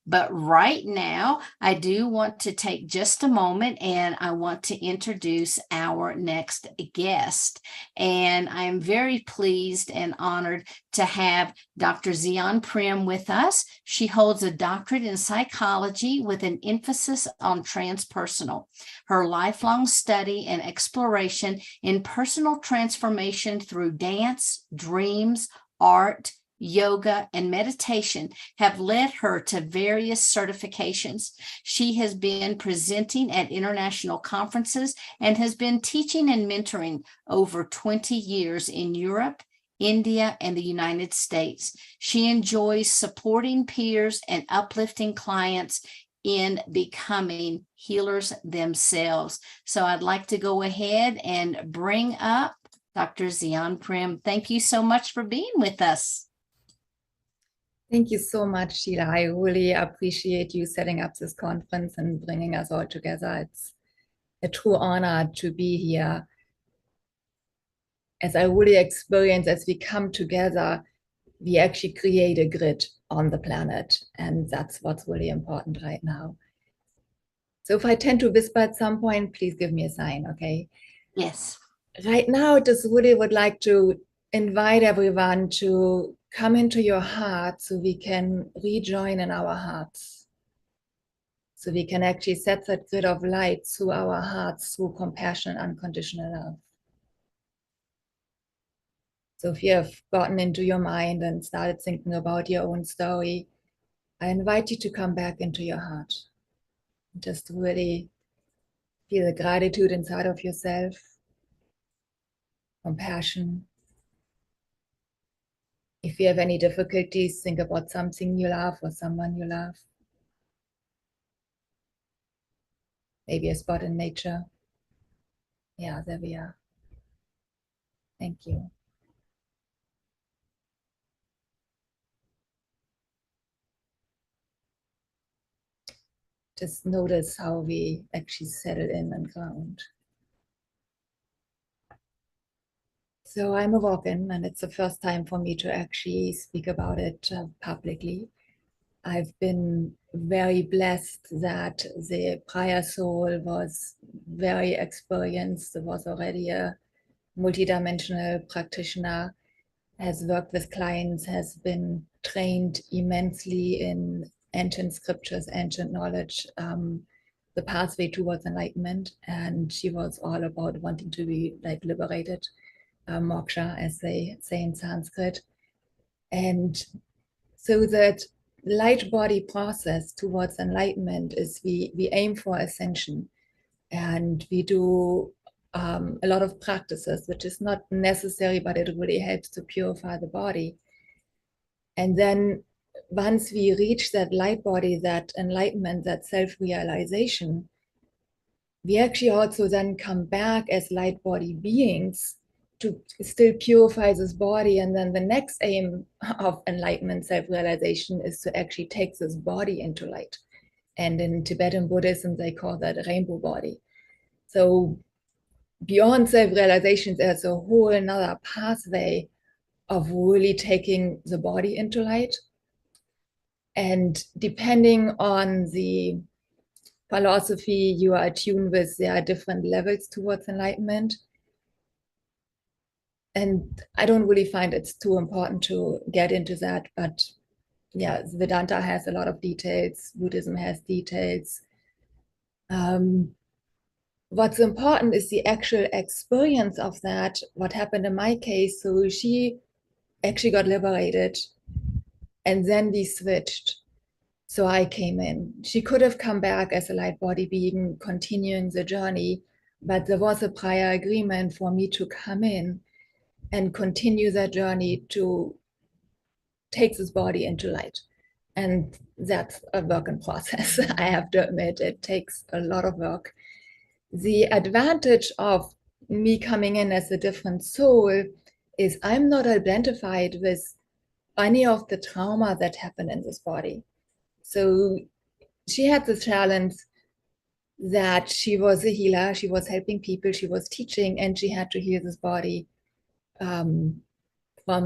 But right now, I do want to take just a moment and I want to introduce our next guest. And I am very pleased and honored to have Dr. Xion Prem with us. She holds a doctorate in psychology with an emphasis on transpersonal. Her lifelong study and exploration in personal transformation through dance, dreams, art, yoga, and meditation have led her to various certifications. She has been presenting at international conferences and has been teaching and mentoring over 20 years in Europe, India, and the United States. She enjoys supporting peers and uplifting clients in becoming healers themselves. So I'd like to go ahead and bring up Dr. Xion Prem. Thank you so much for being with us. Thank you so much, Sheila. I really appreciate you setting up this conference and bringing us all together. It's a true honor to be here. As I really experience, as we come together, we actually create a grid on the planet. And that's what's really important right now. So if I tend to whisper at some point, please give me a sign, okay? Yes. Right now, I just really would like to invite everyone to come into your heart so we can rejoin in our hearts. So we can actually set that grid of light through our hearts, through compassion and unconditional love. So if you have gotten into your mind and started thinking about your own story, I invite you to come back into your heart. Just really feel the gratitude inside of yourself, compassion. If you have any difficulties, think about something you love or someone you love. Maybe a spot in nature. Yeah, there we are. Thank you. Just notice how we actually settle in and ground. So I'm a walk-in, and it's the first time for me to actually speak about it publicly. I've been very blessed that the prior soul was very experienced, was already a multidimensional practitioner, has worked with clients, has been trained immensely in ancient scriptures, ancient knowledge, the pathway towards enlightenment. And she was all about wanting to be like liberated, moksha, as they say in Sanskrit. And so that light body process towards enlightenment is we aim for ascension, and we do a lot of practices, which is not necessary, but it really helps to purify the body. And then once we reach that light body, that enlightenment, that self-realization, we actually also then come back as light body beings to still purify this body. And then the next aim of enlightenment, self-realization, is to actually take this body into light. And in Tibetan Buddhism, they call that a rainbow body. So beyond self-realization, there's a whole another pathway of really taking the body into light. And depending on the philosophy you are attuned with, there are different levels towards enlightenment. And I don't really find it's too important to get into that, but yeah, Vedanta has a lot of details, Buddhism has details. What's important is the actual experience of that, what happened in my case. So she actually got liberated, and then we switched. So I came in. She could have come back as a light body being, continuing the journey, but there was a prior agreement for me to come in and continue that journey to take this body into light. And that's a work in process. I have to admit, it takes a lot of work. The advantage of me coming in as a different soul is I'm not identified with any of the trauma that happened in this body. So she had the challenge that she was a healer, she was helping people, she was teaching, and she had to heal this body from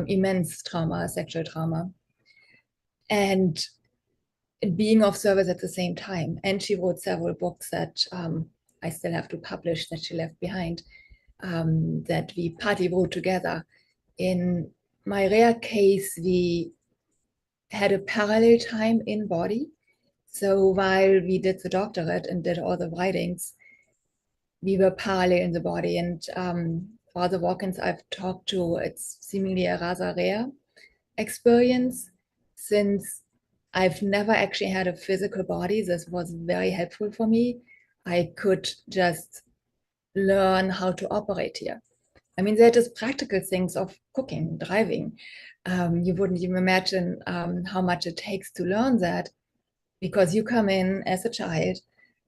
immense trauma, sexual trauma. And being of service at the same time. And she wrote several books that I still have to publish that she left behind, that we partly wrote together. In my rare case, we had a parallel time in body. So while we did the doctorate and did all the writings, we were parallel in the body. And for the walk-ins I've talked to, it's seemingly a rather rare experience, since I've never actually had a physical body. This was very helpful for me. I could just learn how to operate here. I mean, they're just practical things of cooking, driving. You wouldn't even imagine how much it takes to learn that, because you come in as a child.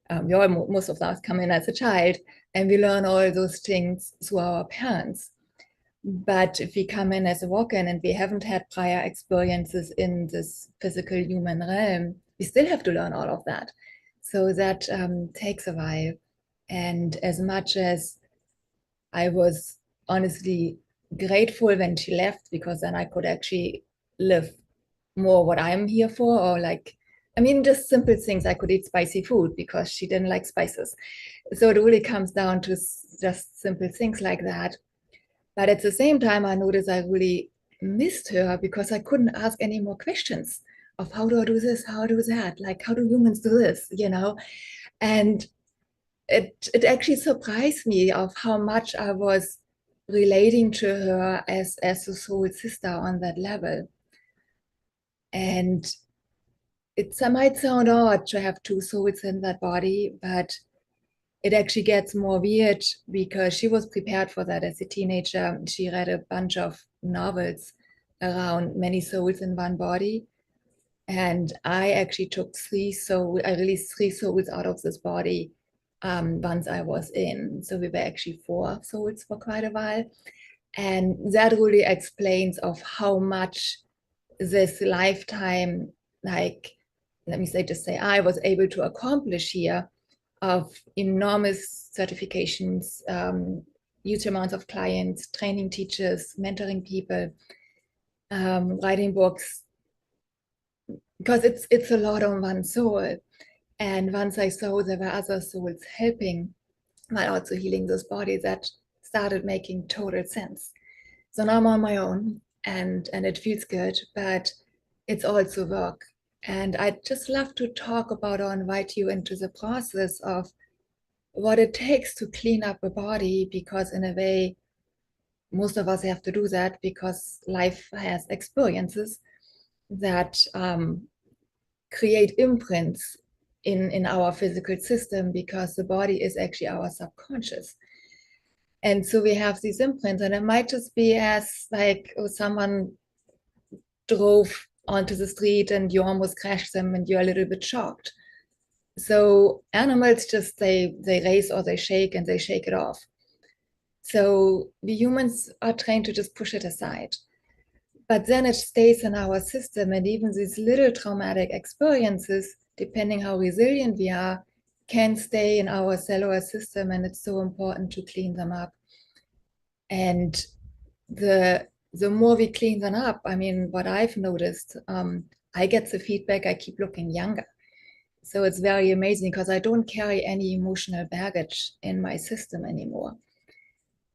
Most of us come in as a child, and we learn all those things through our parents. But if we come in as a walk-in and we haven't had prior experiences in this physical human realm, we still have to learn all of that. So that takes a while. And as much as I was honestly grateful when she left, because then I could actually live more what I'm here for, or like, I mean, just simple things. I could eat spicy food because she didn't like spices. So it really comes down to just simple things like that. But at the same time, I noticed I really missed her because I couldn't ask any more questions of how do I do this, how do I do that, like how do humans do this, you know? And it actually surprised me of how much I was relating to her as a soul sister on that level. And it might sound odd to have two souls in that body, but it actually gets more weird because she was prepared for that as a teenager. She read a bunch of novels around many souls in one body. And I actually took I released three souls out of this body once I was in. So we were actually four souls for quite a while. And that really explains of how much this lifetime, like, let me say I was able to accomplish here, of enormous certifications, huge amounts of clients, training teachers, mentoring people, writing books, because it's a lot on one soul. And once I saw there were other souls helping while also healing this body, that started making total sense. So now I'm on my own, and it feels good, but it's also work. And I'd just love to talk about or invite you into the process of what it takes to clean up a body, because in a way, most of us have to do that because life has experiences that create imprints in our physical system, because the body is actually our subconscious. And so we have these imprints, and it might just be as like, oh, someone drove onto the street and you almost crashed them and you're a little bit shocked. So animals just they race or they shake, and they shake it off. So we humans are trained to just push it aside. But then it stays in our system, and even these little traumatic experiences, depending how resilient we are, can stay in our cellular system, and it's so important to clean them up. And the more we clean them up, I mean, what I've noticed, I get the feedback I keep looking younger. So it's very amazing because I don't carry any emotional baggage in my system anymore.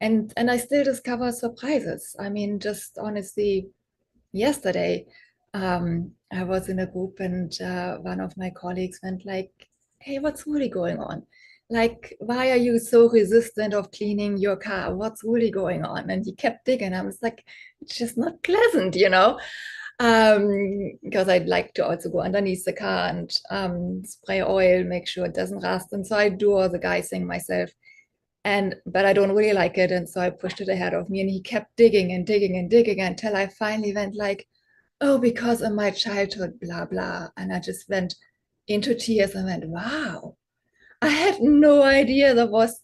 And I still discover surprises. I mean, just honestly, yesterday, I was in a group, and one of my colleagues went like, "Hey, what's really going on? Like, why are you so resistant of cleaning your car? What's really going on?" And he kept digging. I was like, "It's just not pleasant, you know." Because I'd like to also go underneath the car and spray oil, make sure it doesn't rust. And so I do all the guy thing myself. But I don't really like it. And so I pushed it ahead of me, and he kept digging and digging and digging until I finally went like, "Oh, because of my childhood, blah, blah." And I just went into tears and went, wow, I had no idea there was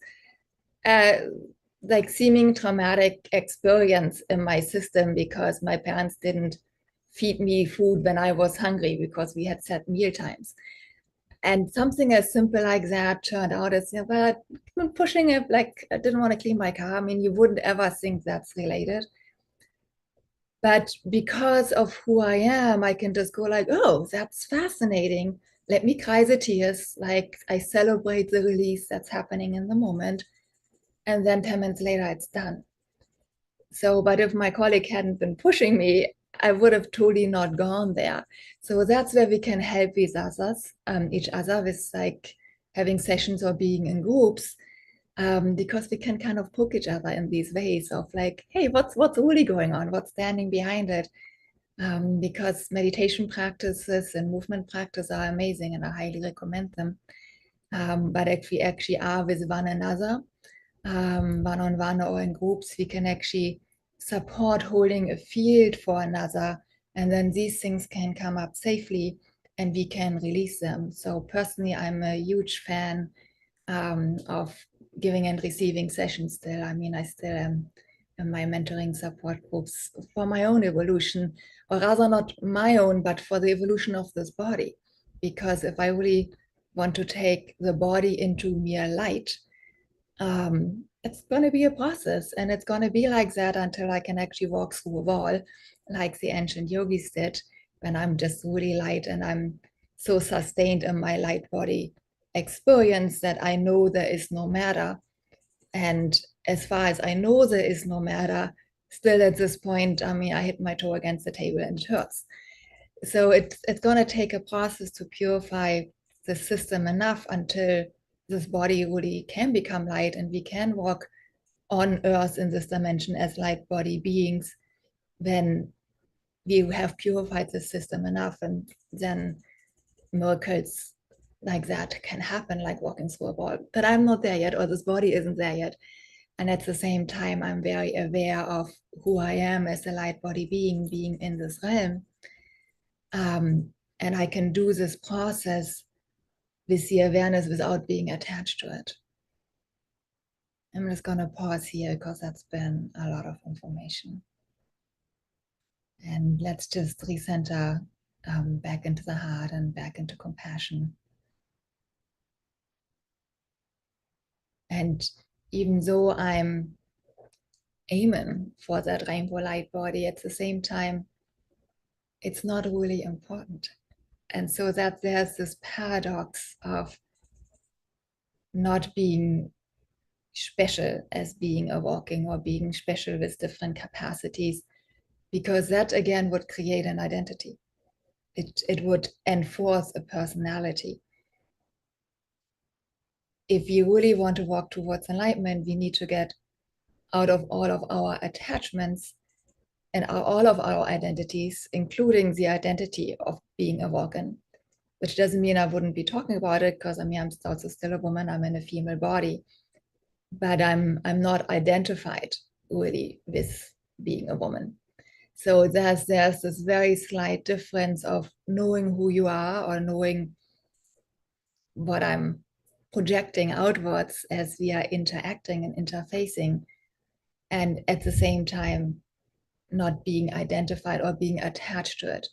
uh, like seeming traumatic experience in my system, because my parents didn't feed me food when I was hungry because we had set meal times. And something as simple like that turned out as, well, I've been pushing it, like I didn't want to clean my car. I mean, you wouldn't ever think that's related. But because of who I am, I can just go like, oh, that's fascinating. Let me cry the tears. Like I celebrate the release that's happening in the moment. And then 10 minutes later, it's done. So, but if my colleague hadn't been pushing me, I would have totally not gone there. So that's where we can help each other with like having sessions or being in groups, because we can kind of poke each other in these ways of like, hey, what's really going on? What's standing behind it? Because meditation practices and movement practice are amazing, and I highly recommend them. But if we actually are with one another, one on one or in groups, we can actually support holding a field for another. And then these things can come up safely and we can release them. So, personally, I'm a huge fan of giving and receiving sessions still. I mean, I still am in my mentoring support groups for my own evolution, or rather, not my own, but for the evolution of this body. Because if I really want to take the body into mere light, it's going to be a process, and it's going to be like that until I can actually walk through a wall like the ancient yogis did, when I'm just really light and I'm so sustained in my light body experience that I know there is no matter. And as far as I know there is no matter, still at this point, I mean, I hit my toe against the table and it hurts. So it's going to take a process to purify the system enough until this body really can become light and we can walk on earth in this dimension as light body beings. When we have purified the system enough, and then miracles like that can happen, like walking through a wall. But I'm not there yet, or this body isn't there yet. And at the same time, I'm very aware of who I am as a light body being in this realm. And I can do this process with the awareness without being attached to it. I'm just going to pause here because that's been a lot of information. And let's just recenter back into the heart and back into compassion. And even though I'm aiming for that rainbow light body, at the same time, it's not really important. And so that there's this paradox of not being special as being a walking, or being special with different capacities, because that again would create an identity. It would enforce a personality. If we really want to walk towards enlightenment, we need to get out of all of our attachments and all of our identities, including the identity of being a walk-in, which doesn't mean I wouldn't be talking about it, because I mean, I'm also still a woman, I'm in a female body, but I'm not identified really with being a woman. So there's this very slight difference of knowing who you are, or knowing what I'm projecting outwards as we are interacting and interfacing, and at the same time not being identified or being attached to it.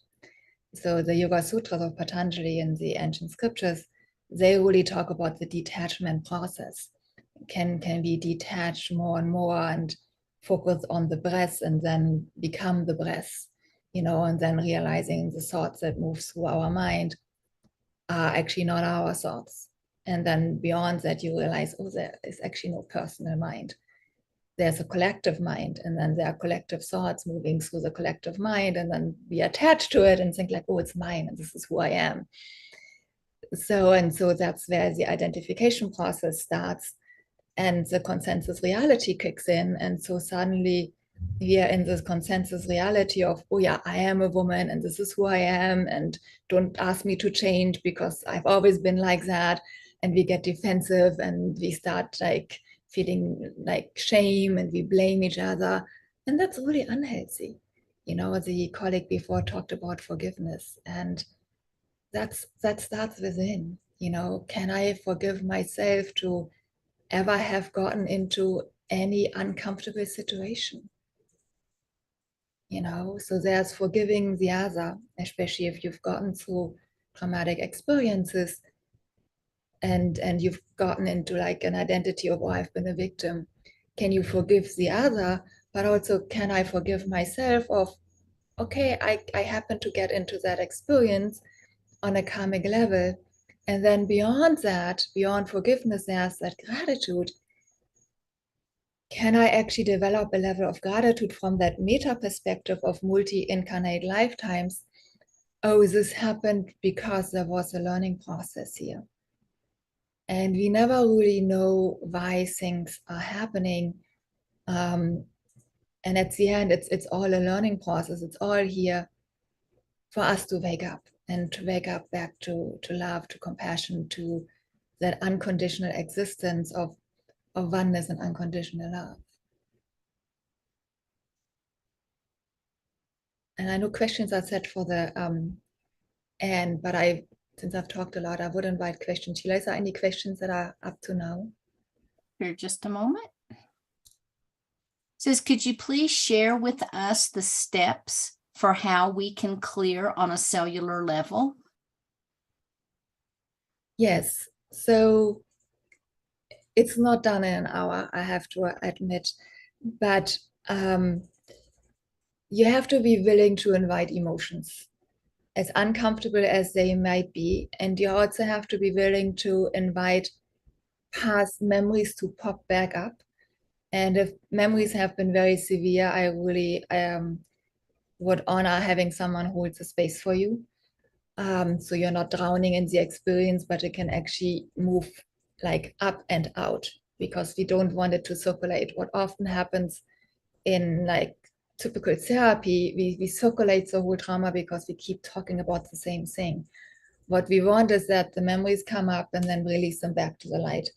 So the Yoga Sutras of Patanjali and the ancient scriptures, they really talk about the detachment process. Can be detached more and more and focus on the breath, and then become the breath, and then realizing the thoughts that move through our mind are actually not our thoughts. And then beyond that, you realize, oh, there is actually no personal mind. There's a collective mind, and then there are collective thoughts moving through the collective mind, and then we attach to it and think like, oh, it's mine, and this is who I am. So that's where the identification process starts, and the consensus reality kicks in. And so suddenly we are in this consensus reality of, oh yeah, I am a woman and this is who I am, and don't ask me to change because I've always been like that. And we get defensive and we start like feeling like shame, and we blame each other. And that's really unhealthy. The colleague before talked about forgiveness, and that starts within. Can I forgive myself to ever have gotten into any uncomfortable situation? So there's forgiving the other, especially if you've gotten through traumatic experiences, and you've gotten into like an identity of, oh, I've been a victim. Can you forgive the other, but also can I forgive myself of okay, I happen to get into that experience on a karmic level. And then beyond that, beyond forgiveness, there's that gratitude. Can I actually develop a level of gratitude from that meta perspective of multi-incarnate lifetimes? Oh, this happened because there was a learning process here. And we never really know why things are happening. And at the end, it's all a learning process. It's all here for us to wake up and to wake up back to love, to compassion, to that unconditional existence of oneness and unconditional love. And I know questions are set for the end, but since I've talked a lot, I would invite questions. Sheila, is there any questions that are up to now? Here, just a moment. Says, could you please share with us the steps for how we can clear on a cellular level? Yes. So it's not done in an hour, I have to admit, but you have to be willing to invite emotions, as uncomfortable as they might be. And you also have to be willing to invite past memories to pop back up. And if memories have been very severe, I really would honor having someone hold the space for you. So you're not drowning in the experience, but it can actually move like up and out, because we don't want it to circulate. What often happens in like typical therapy, we circulate the whole trauma because we keep talking about the same thing. What we want is that the memories come up and then release them back to the light.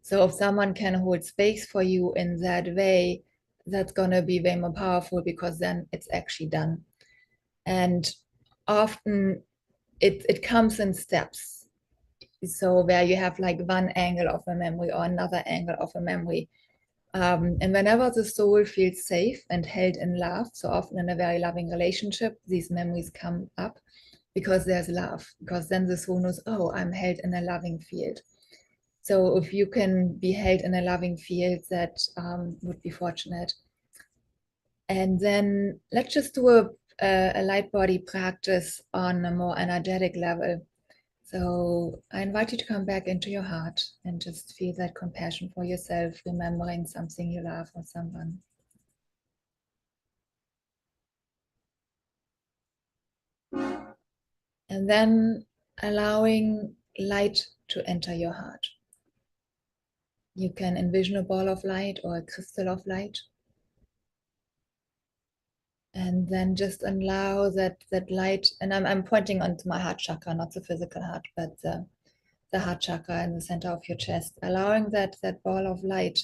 So if someone can hold space for you in that way, that's going to be way more powerful, because then it's actually done. And often it comes in steps. So where you have like one angle of a memory or another angle of a memory. And whenever the soul feels safe and held in love, so often in a very loving relationship, these memories come up because there's love, because then the soul knows, oh, I'm held in a loving field. So if you can be held in a loving field, that would be fortunate. And then let's just do a light body practice on a more energetic level. So I invite you to come back into your heart and just feel that compassion for yourself, remembering something you love or someone. And then allowing light to enter your heart. You can envision a ball of light or a crystal of light. And then just allow that light, and I'm pointing onto my heart chakra, not the physical heart, but the heart chakra in the center of your chest, allowing that ball of light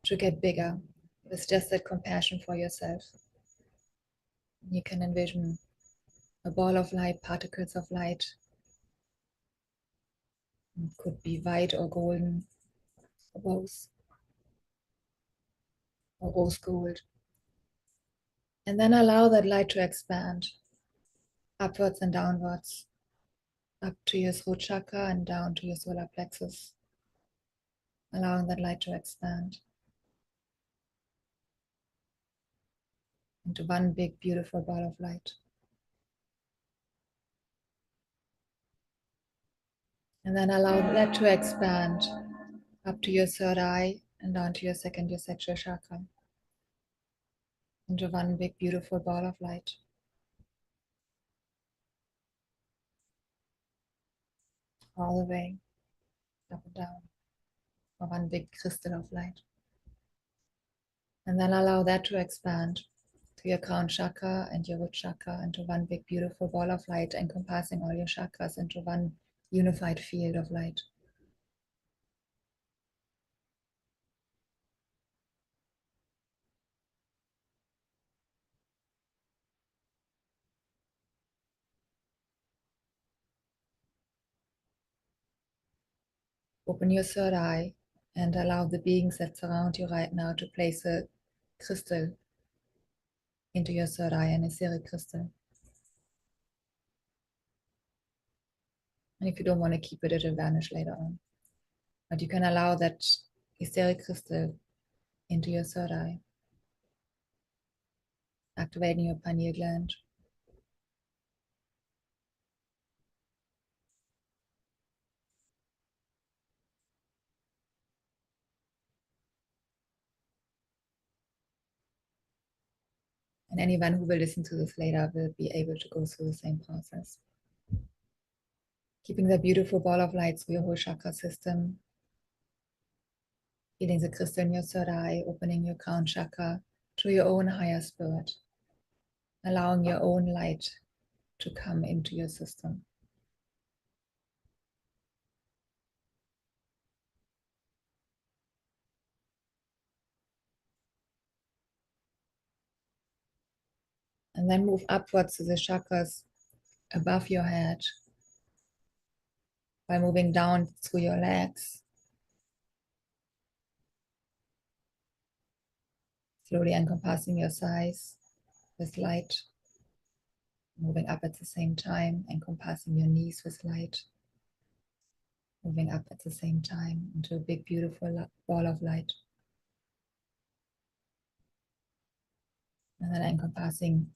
to get bigger with just that compassion for yourself. You can envision a ball of light, particles of light. It could be white or golden, or both, or rose gold. And then allow that light to expand upwards and downwards, up to your throat chakra and down to your solar plexus, allowing that light to expand into one big, beautiful ball of light. And then allow that to expand up to your third eye and down to your second, your sexual chakra, into one big, beautiful ball of light. All the way up and down, or one big crystal of light. And then allow that to expand to your crown chakra and your root chakra, into one big, beautiful ball of light, encompassing all your chakras into one unified field of light. Open your third eye and allow the beings that surround you right now to place a crystal into your third eye, an etheric crystal. And if you don't want to keep it, it'll vanish later on. But you can allow that etheric crystal into your third eye, activating your pineal gland, And anyone who will listen to this later will be able to go through the same process. Keeping the beautiful ball of light through your whole chakra system, feeling the crystal in your third eye, opening your crown chakra to your own higher spirit, allowing your own light to come into your system. And then move upwards to the chakras above your head by moving down through your legs, slowly encompassing your thighs with light, moving up at the same time, encompassing your knees with light, moving up at the same time into a big, beautiful ball of light. And then encompassing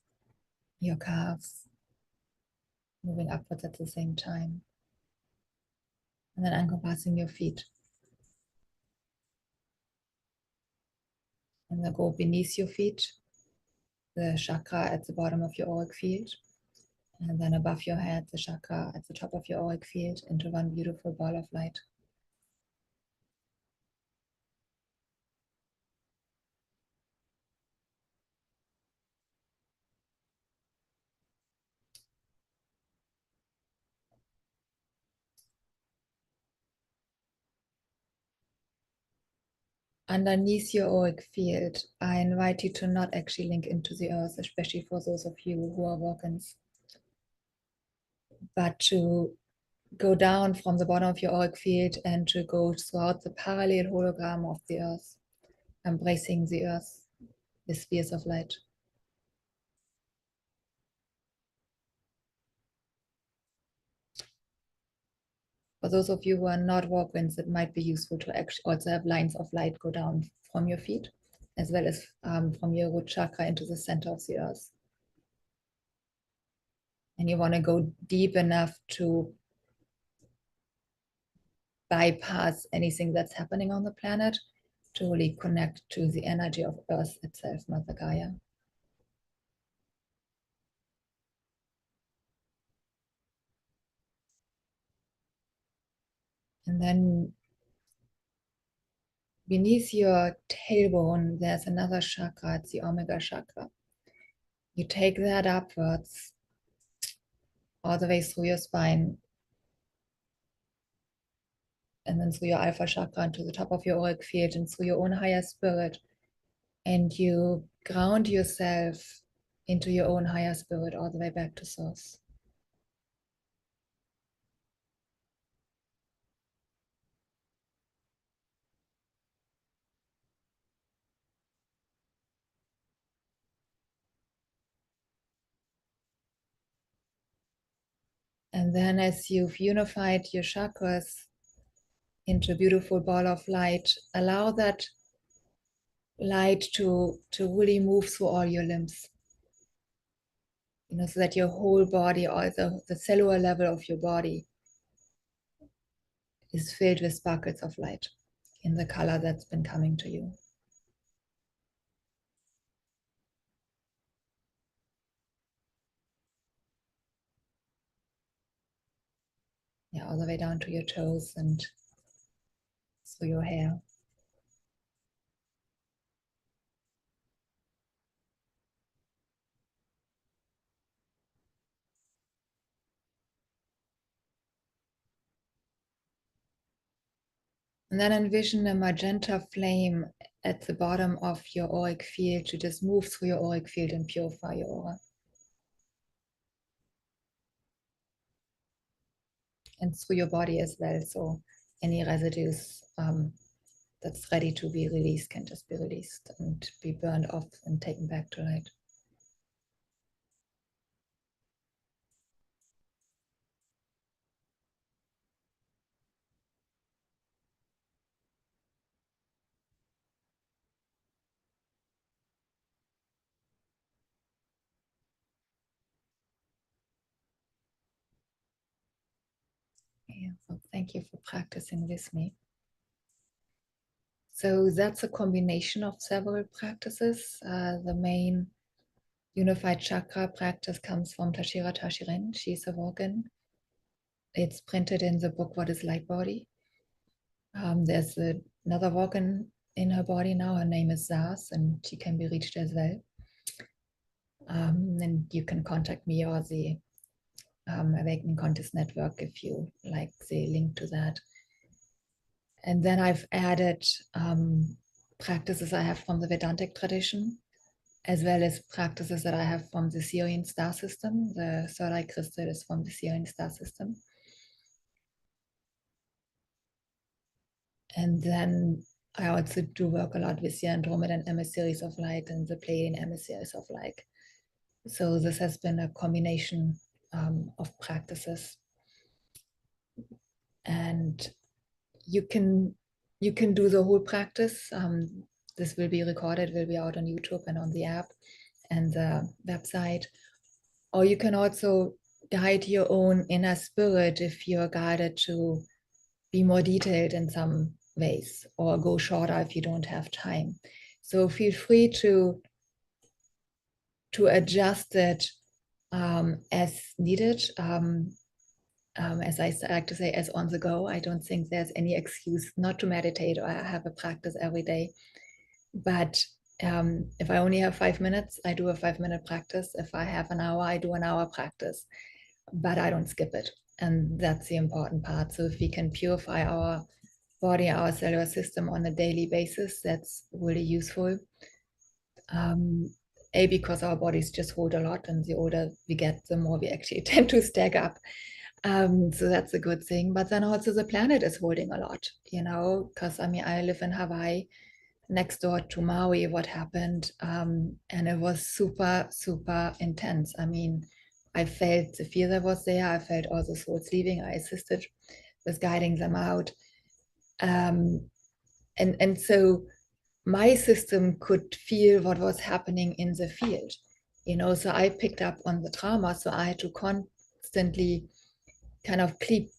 your calves, moving upwards at the same time. And then encompassing your feet. And then go beneath your feet, the chakra at the bottom of your auric field. And then above your head, the chakra at the top of your auric field into one beautiful ball of light. Underneath your auric field, I invite you to not actually link into the earth, especially for those of you who are walk-ins, but to go down from the bottom of your auric field and to go throughout the parallel hologram of the earth, embracing the earth, the spheres of light. For those of you who are not walk-ins, it might be useful to actually also have lines of light go down from your feet, as well as from your root chakra into the center of the earth. And you want to go deep enough to bypass anything that's happening on the planet to really connect to the energy of Earth itself, Mother Gaia. And then beneath your tailbone, there's another chakra, it's the Omega chakra. You take that upwards, all the way through your spine, and then through your Alpha chakra into the top of your auric field and through your own higher spirit. And you ground yourself into your own higher spirit all the way back to source. And then as you've unified your chakras into a beautiful ball of light, allow that light to really move through all your limbs. So that your whole body, or the cellular level of your body, is filled with sparkles of light in the color that's been coming to you. Yeah, all the way down to your toes and through your hair. And then envision a magenta flame at the bottom of your auric field to just move through your auric field and purify your aura. And through your body as well. So any residues that's ready to be released can just be released and be burned off and taken back to light. Yeah, so thank you for practicing with me. So that's a combination of several practices. The main unified chakra practice comes from Tashira Tashiren. She's a walk-in. It's printed in the book, What is Light Body? There's another walk-in in her body now. Her name is Zaz, and she can be reached as well. And you can contact me or the Awakening Contest Network if you like the link to that. And then I've added practices I have from the Vedantic tradition, as well as practices that I have from the Xion star system. The third eye crystal is from the Xion star system. And then I also do work a lot with the Andromedan emissaries of light and the Pleiadian emissaries of light. So this has been a combination of practices. And you can do the whole practice. This will be recorded, will be out on YouTube and on the app and the website. Or you can also guide your own inner spirit if you're guided to be more detailed in some ways, or go shorter if you don't have time. So feel free to adjust it as needed. As I like to say, as on the go. I don't think there's any excuse not to meditate or have a practice every day. But if I only have 5 minutes, I do a 5-minute practice. If I have an hour, I do an hour practice, but I don't skip it. And that's the important part. So if we can purify our body, our cellular system on a daily basis, that's really useful. Because our bodies just hold a lot, and the older we get, the more we actually tend to stack up. So that's a good thing. But then also the planet is holding a lot, because I live in Hawaii, next door to Maui, what happened. And it was super, super intense. I felt the fear that was there. I felt all the souls leaving. I assisted with guiding them out. And so my system could feel what was happening in the field, so I picked up on the trauma. So I had to constantly kind of keep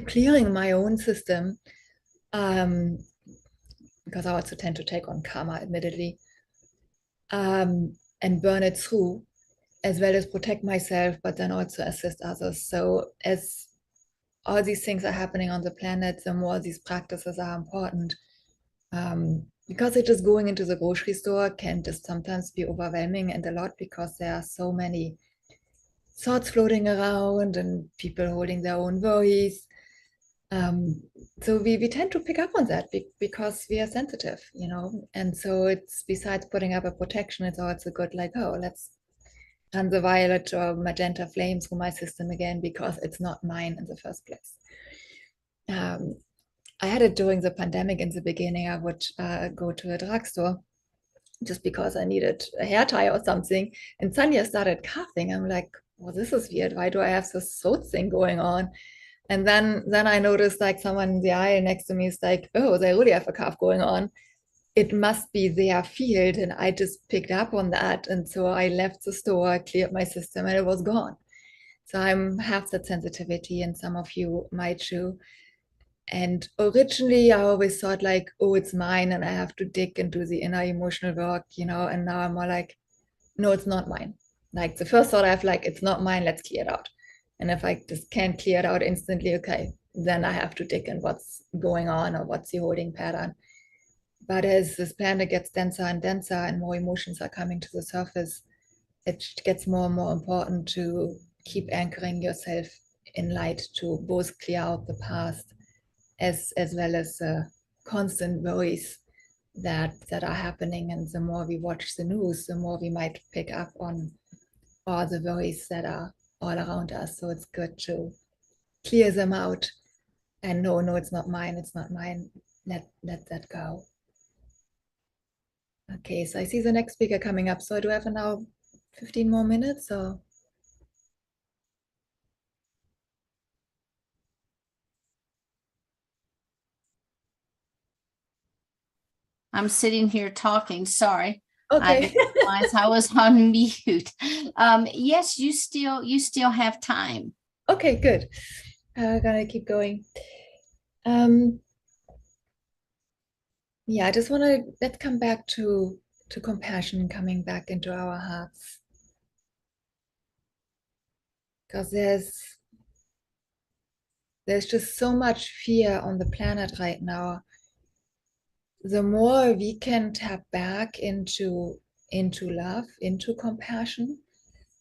clearing my own system, because I also tend to take on karma, admittedly, and burn it through, as well as protect myself, but then also assist others. So as all these things are happening on the planet, the more these practices are important, because it just going into the grocery store can just sometimes be overwhelming and a lot, because there are so many thoughts floating around and people holding their own worries. So we tend to pick up on that because we are sensitive, and so it's, besides putting up a protection, it's also good, like, oh, let's run the violet or magenta flame through my system again, because it's not mine in the first place. I had it during the pandemic. In the beginning, I would go to a drugstore just because I needed a hair tie or something, and suddenly I started coughing. I'm like, well, this is weird. Why do I have this throat thing going on? And then I noticed, like, someone in the aisle next to me is like, oh, they really have a cough going on. It must be their field. And I just picked up on that. And so I left the store, cleared my system, and it was gone. So I have that sensitivity, and some of you might too. And originally I always thought, like, oh, it's mine and I have to dig and do the inner emotional work, and now I'm more like, no, it's not mine. Like, the first thought I have, like, it's not mine, let's clear it out. And if I just can't clear it out instantly, okay, then I have to dig in what's going on or what's the holding pattern. But as this planet gets denser and denser and more emotions are coming to the surface, it gets more and more important to keep anchoring yourself in light, to both clear out the past as well as constant worries that are happening. And the more we watch the news, the more we might pick up on all the worries that are all around us. So it's good to clear them out and no, it's not mine, it's not mine. Let that go. Okay, so I see the next speaker coming up. So do I have now 15 more minutes or? I'm sitting here talking. Sorry. I Okay. didn't realize I was on mute. Yes, you still have time. Okay, good. Gonna keep going. Yeah, I just want to, let's come back to compassion, coming back into our hearts. because there's just so much fear on the planet right now. The more we can tap back into love, into compassion,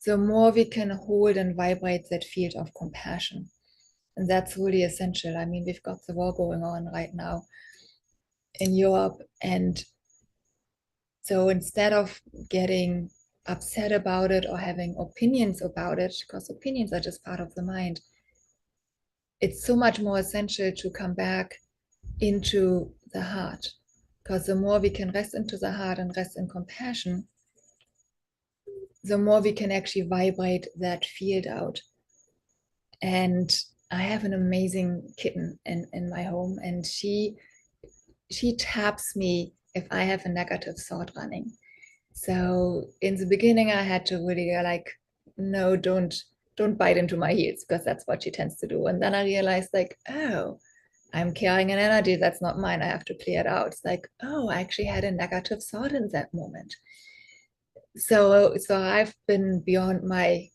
the more we can hold and vibrate that field of compassion. And that's really essential. I mean, we've got the war going on right now in Europe. And so instead of getting upset about it or having opinions about it, because opinions are just part of the mind, it's so much more essential to come back into the heart. Because the more we can rest into the heart and rest in compassion, the more we can actually vibrate that field out. And I have an amazing kitten in my home, and she taps me if I have a negative thought running. So in the beginning, I had to really go like, no, don't bite into my heels, because that's what she tends to do. And then I realized like, oh, I'm carrying an energy that's not mine. I have to clear it out. It's like, oh, I actually had a negative thought in that moment. So I've been beyond my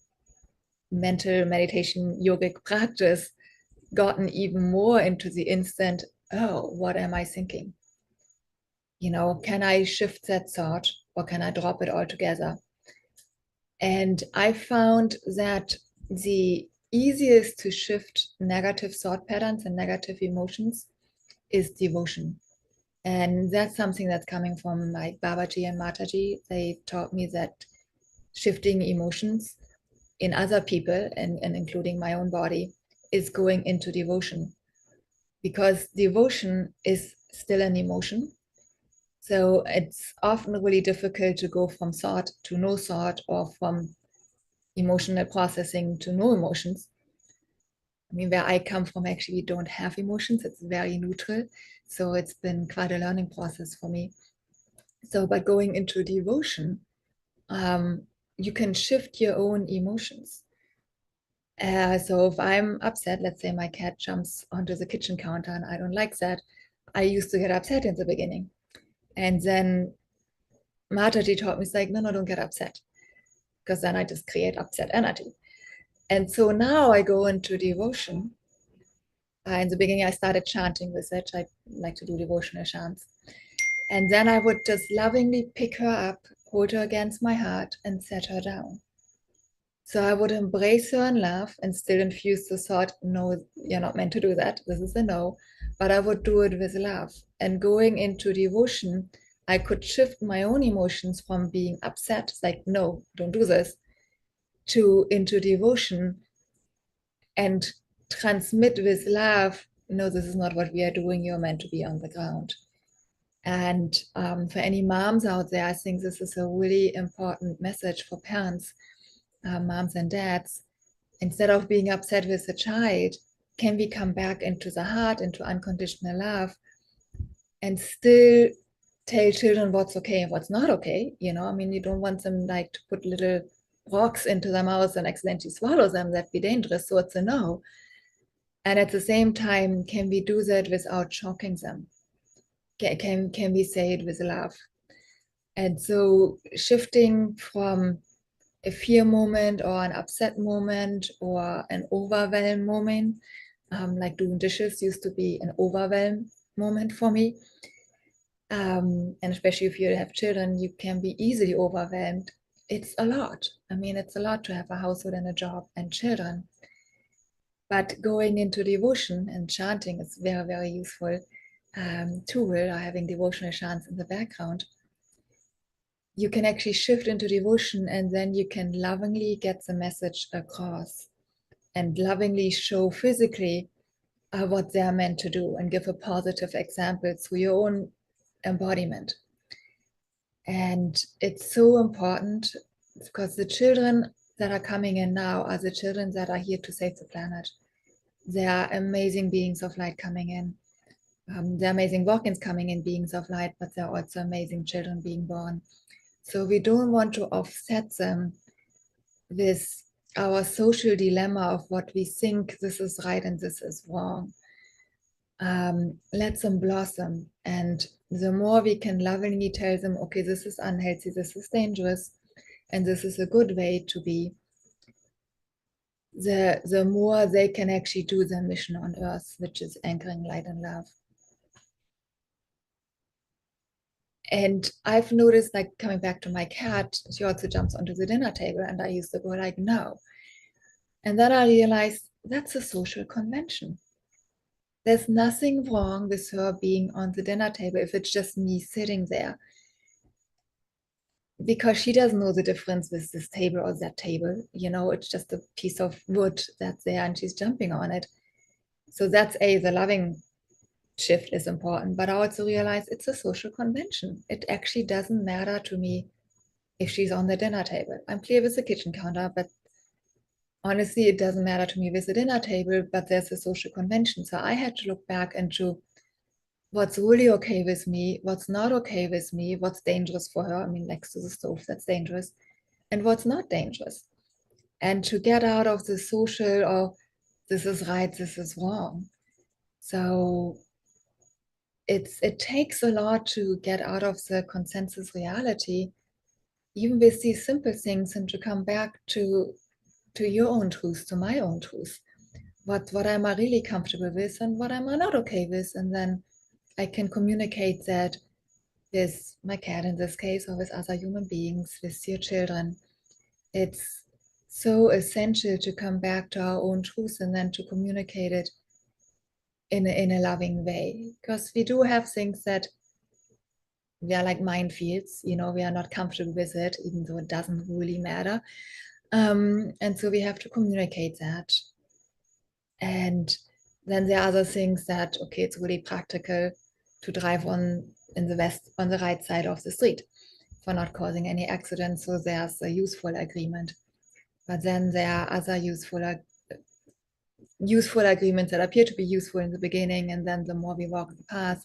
mental meditation yogic practice, gotten even more into the instant, oh, what am I thinking? Can I shift that thought, or can I drop it altogether? And I found that the easiest to shift negative thought patterns and negative emotions is devotion. And that's something that's coming from like Babaji and Mataji. They taught me that shifting emotions in other people, and including my own body, is going into devotion, because devotion is still an emotion. So it's often really difficult to go from thought to no thought, or from emotional processing to no emotions. I mean, where I come from, actually, we don't have emotions. It's very neutral. So it's been quite a learning process for me. So, but going into devotion, you can shift your own emotions. So if I'm upset, let's say my cat jumps onto the kitchen counter and I don't like that, I used to get upset in the beginning. And then Mataji taught me, it's like, no, no, don't get upset, because then I just create upset energy. And so now I go into devotion. In the beginning, I started chanting with it. I like to do devotional chants. And then I would just lovingly pick her up, hold her against my heart, and set her down. So I would embrace her in love and still infuse the thought, no, you're not meant to do that. This is a no. But I would do it with love. And going into devotion, I could shift my own emotions from being upset, like, no, don't do this, to into devotion, and transmit with love, no, this is not what we are doing. You're meant to be on the ground. And for any moms out there, I think this is a really important message for parents, moms and dads. Instead of being upset with the child, can we come back into the heart, into unconditional love, and still tell children what's okay and what's not okay? I mean, you don't want them like to put little rocks into their mouth and accidentally swallow them. That'd be dangerous. So it's a no. And at the same time, can we do that without shocking them? Can we say it with love? And so shifting from a fear moment or an upset moment or an overwhelm moment, like doing dishes used to be an overwhelm moment for me. And especially if you have children, you can be easily overwhelmed. It's a lot. I mean, it's a lot to have a household and a job and children. But going into devotion and chanting is very, very useful tool, or having devotional chants in the background. You can actually shift into devotion, and then you can lovingly get the message across and lovingly show physically what they're meant to do, and give a positive example through your own embodiment. And it's so important, because the children that are coming in now are the children that are here to save the planet. They are amazing beings of light coming in. They're amazing walk-ins coming in, beings of light, but they're also amazing children being born. So we don't want to offset them with our social dilemma of what we think this is right and this is wrong. Let them blossom. And the more we can lovingly tell them, okay, this is unhealthy, this is dangerous, and this is a good way to be, the more they can actually do their mission on earth, which is anchoring light and love. And I've noticed, like coming back to my cat, she also jumps onto the dinner table, and I used to go like, no. And then I realized that's a social convention. There's nothing wrong with her being on the dinner table if it's just me sitting there, because she doesn't know the difference with this table or that table. You know, it's just a piece of wood that's there and she's jumping on it. So that's the loving shift is important, but I also realize it's a social convention. It actually doesn't matter to me if she's on the dinner table. I'm clear with the kitchen counter, but honestly, it doesn't matter to me with the dinner table, but there's a social convention. So I had to look back into what's really okay with me, what's not okay with me, what's dangerous for her. I mean, next to the stove, that's dangerous, and what's not dangerous. And to get out of the social, or this is right, this is wrong. So it takes a lot to get out of the consensus reality, even with these simple things, and to come back to your own truth, to my own truth. What am I really comfortable with and what am I not okay with? And then I can communicate that with my cat in this case, or with other human beings, with your children. It's so essential to come back to our own truth and then to communicate it in a loving way. Because we do have things that we are like minefields, you know, we are not comfortable with it, even though it doesn't really matter. And so we have to communicate that. And then there are other things that, okay, it's really practical to drive on in the west, on the right side of the street for not causing any accidents. So there's a useful agreement. But then there are other useful agreements that appear to be useful in the beginning, and then the more we walk the path,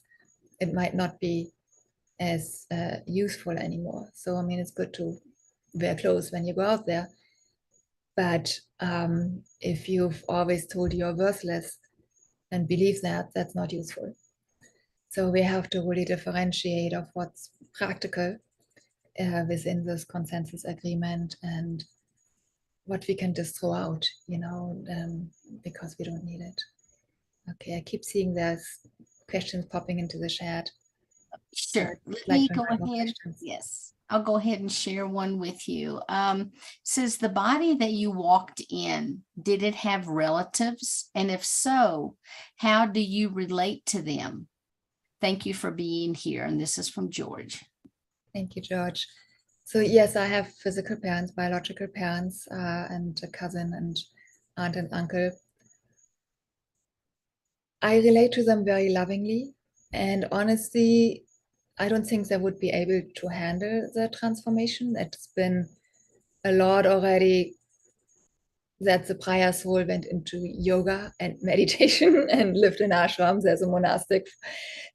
it might not be as useful anymore. So I mean, it's good to wear clothes when you go out there, but if you've always told you're worthless and believe that, that's not useful. So we have to really differentiate of what's practical within this consensus agreement and what we can just throw out, you know, because we don't need it. Okay, I keep seeing there's questions popping into the chat. So Sure. I'd Let like me to go invite more ahead. questions. Yes, I'll go ahead and share one with you. Says the body that you walked in, did it have relatives? And if so, how do you relate to them? Thank you for being here. And this is from George. Thank you, George. So yes, I have physical parents, biological parents, and a cousin and aunt and uncle. I relate to them very lovingly, and honestly, I don't think they would be able to handle the transformation. It's been a lot already that the prior soul went into yoga and meditation and lived in ashrams as a monastic.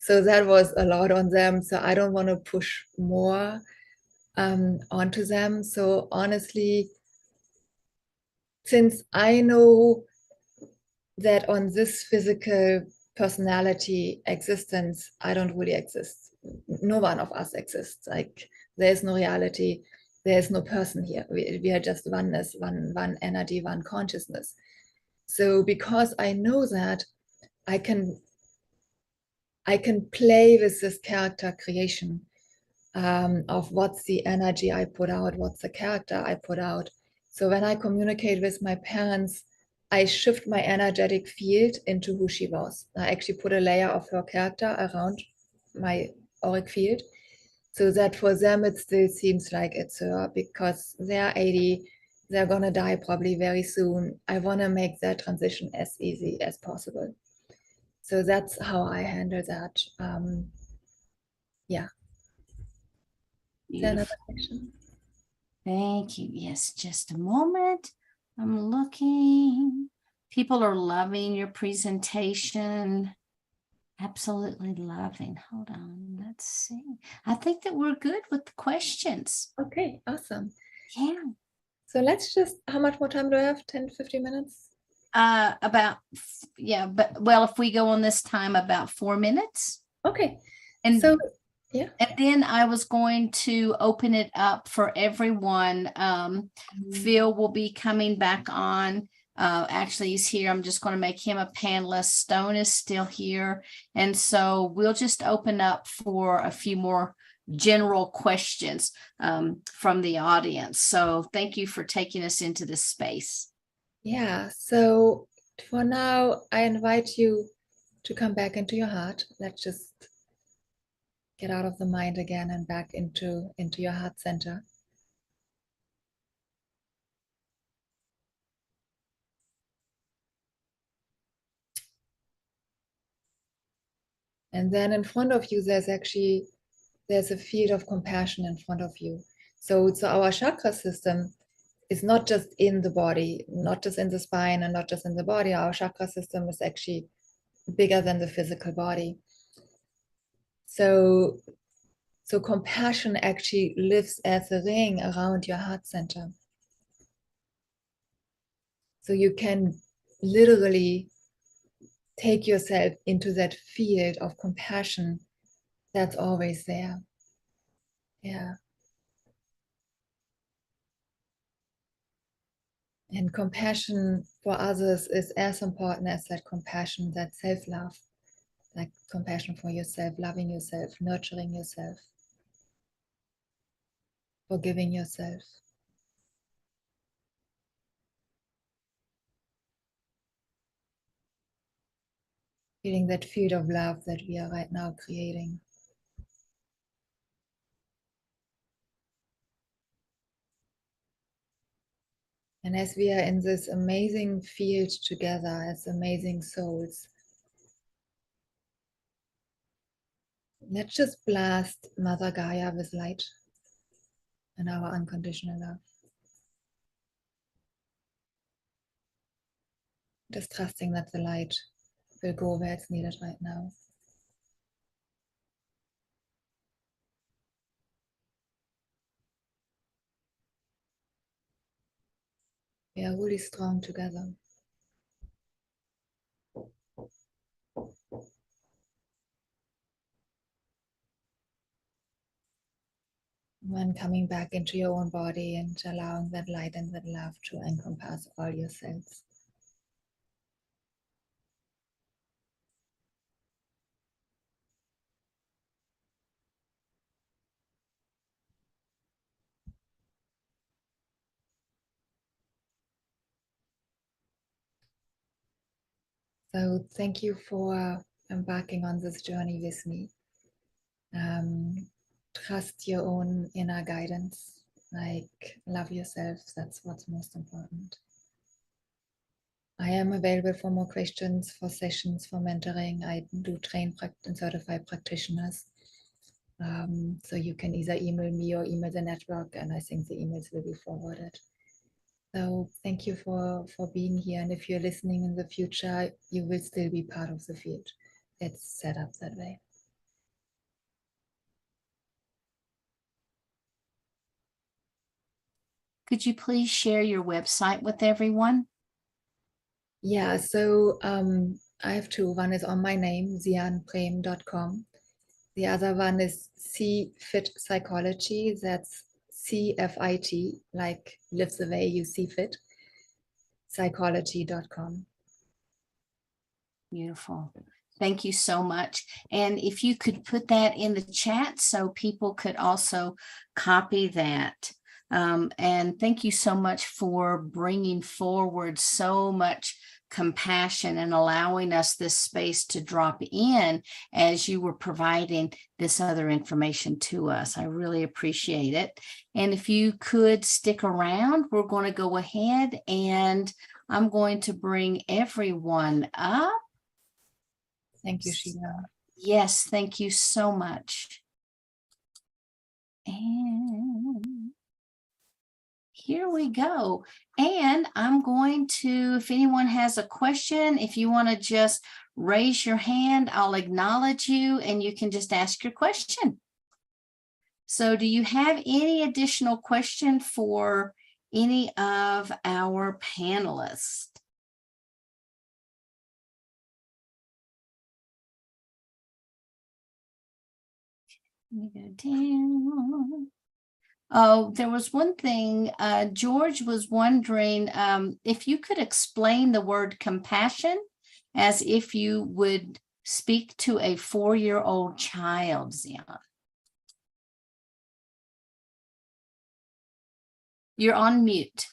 So that was a lot on them. So I don't want to push more onto them. So honestly, since I know that on this physical personality existence, I don't really exist. No one of us exists. Like there's no reality, there's no person here. We are just oneness, one energy, one consciousness. So because I know that, I can play with this character creation of what's the energy I put out, what's the character I put out. So when I communicate with my parents, I shift my energetic field into who she was. I actually put a layer of her character around my auric field so that for them it still seems like it's her, because they're 80, they're gonna die probably very soon. I want to make that transition as easy as possible. So that's how I handle that. Yeah. Is there another Beautiful. question? Thank you. Yes, just a moment. I'm looking. People are loving your presentation. Absolutely loving. Hold on. Let's see. I think that we're good with the questions. Okay, awesome. Yeah. So let's just, how much more time do I have? 10, 15 minutes? About, yeah, but well, if we go on this time, about 4 minutes. Okay. And So, yeah. And then I was going to open it up for everyone. Phil will be coming back on. Actually, he's here. I'm just going to make him a panelist. Stone is still here. And so we'll just open up for a few more general questions from the audience. So thank you for taking us into this space. Yeah, so for now, I invite you to come back into your heart. Let's just get out of the mind again and back into your heart center. And then in front of you, there's a field of compassion in front of you. So our chakra system is not just in the body, not just in the spine, and not just in the body. Our chakra system is actually bigger than the physical body. So compassion actually lives as a ring around your heart center. So you can literally take yourself into that field of compassion that's always there. Yeah. And compassion for others is as important as that compassion, that self-love, like compassion for yourself, loving yourself, nurturing yourself, forgiving yourself. Feeling that field of love that we are right now creating. And as we are in this amazing field together as amazing souls, let's just blast Mother Gaia with light and our unconditional love. Just trusting that the light will go where it's needed right now. We are really strong together. When coming back into your own body and allowing that light and that love to encompass all your cells. So thank you for embarking on this journey with me. Trust your own inner guidance, like love yourself. That's what's most important. I am available for more questions, for sessions, for mentoring. I do train and certify practitioners. So you can either email me or email the network, and I think the emails will be forwarded. So thank you for being here. And if you're listening in the future, you will still be part of the field. It's set up that way. Could you please share your website with everyone? Yeah, so I have two. One is on my name, xianprem.com. The other one is CFit Psychology. That's CFIT, like live the way you see fit, psychology.com. Beautiful. Thank you so much. And if you could put that in the chat so people could also copy that. And thank you so much for bringing forward so much compassion and allowing us this space to drop in as you were providing this other information to us. I really appreciate it. And if you could stick around, we're going to go ahead and I'm going to bring everyone up. Thank you, Sheila. Yes, thank you so much. And here we go. And I'm going to, if anyone has a question, if you want to just raise your hand, I'll acknowledge you and you can just ask your question. So do you have any additional question for any of our panelists? Let me go down. Oh, there was one thing, George was wondering if you could explain the word compassion as if you would speak to a 4-year-old child, Xion. You're on mute.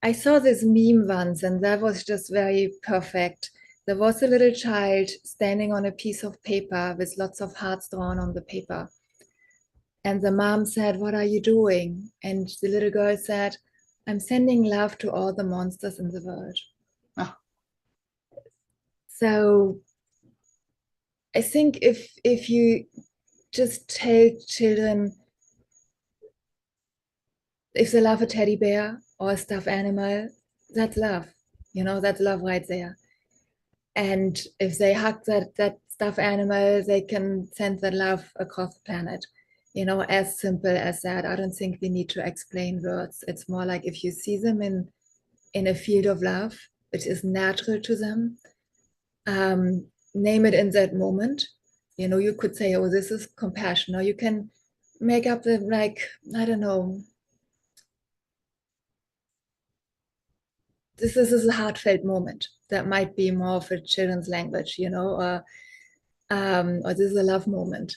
I saw this meme once, and that was just very perfect. There was a little child standing on a piece of paper with lots of hearts drawn on the paper. And the mom said, "What are you doing?" And the little girl said, "I'm sending love to all the monsters in the world." Oh, So I think if you just tell children, if they love a teddy bear or a stuffed animal, that's love. That's love right there. And if they hug that stuffed animal, they can send that love across the planet. As simple as that. I don't think we need to explain words. It's more like if you see them in a field of love, which is natural to them, name it in that moment. You could say, "Oh, this is compassion," or you can make up the, like, I don't know, this is a heartfelt moment. That might be more of a children's language, or this is a love moment.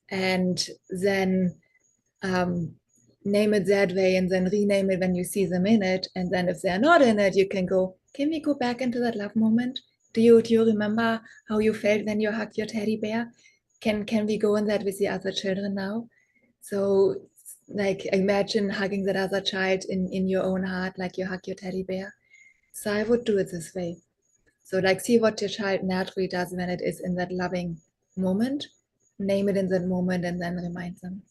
And then name it that way, and then rename it when you see them in it. And then if they're not in it, you can go, "Can we go back into that love moment? Do you remember how you felt when you hugged your teddy bear? Can we go in that with the other children now?" So, like, imagine hugging that other child in your own heart, like you hug your teddy bear. So I would do it this way. So, like, see what your child naturally does when it is in that loving moment, name it in that moment, and then remind them.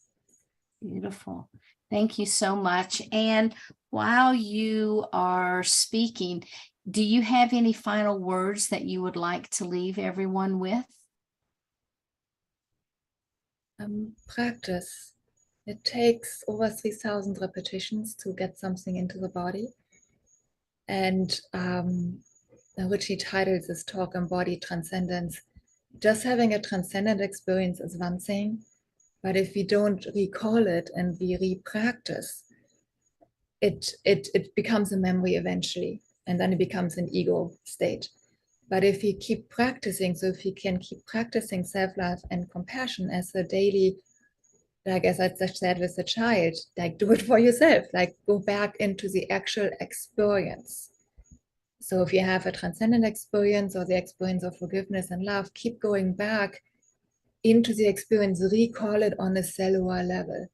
beautiful. Thank you so much. And while you are speaking, do you have any final words that you would like to leave everyone with? Practice. It takes over 3,000 repetitions to get something into the body. And Richie titled this talk Embodied Transcendence. Just having a transcendent experience is one thing, but if we don't recall it and we re-practice, it becomes a memory eventually, and then it becomes an ego state. But if we keep practicing, so if we can keep practicing self-love and compassion as a daily, like as I said with the child, like, do it for yourself, like go back into the actual experience. So if you have a transcendent experience or the experience of forgiveness and love, keep going back into the experience, recall it on a cellular level.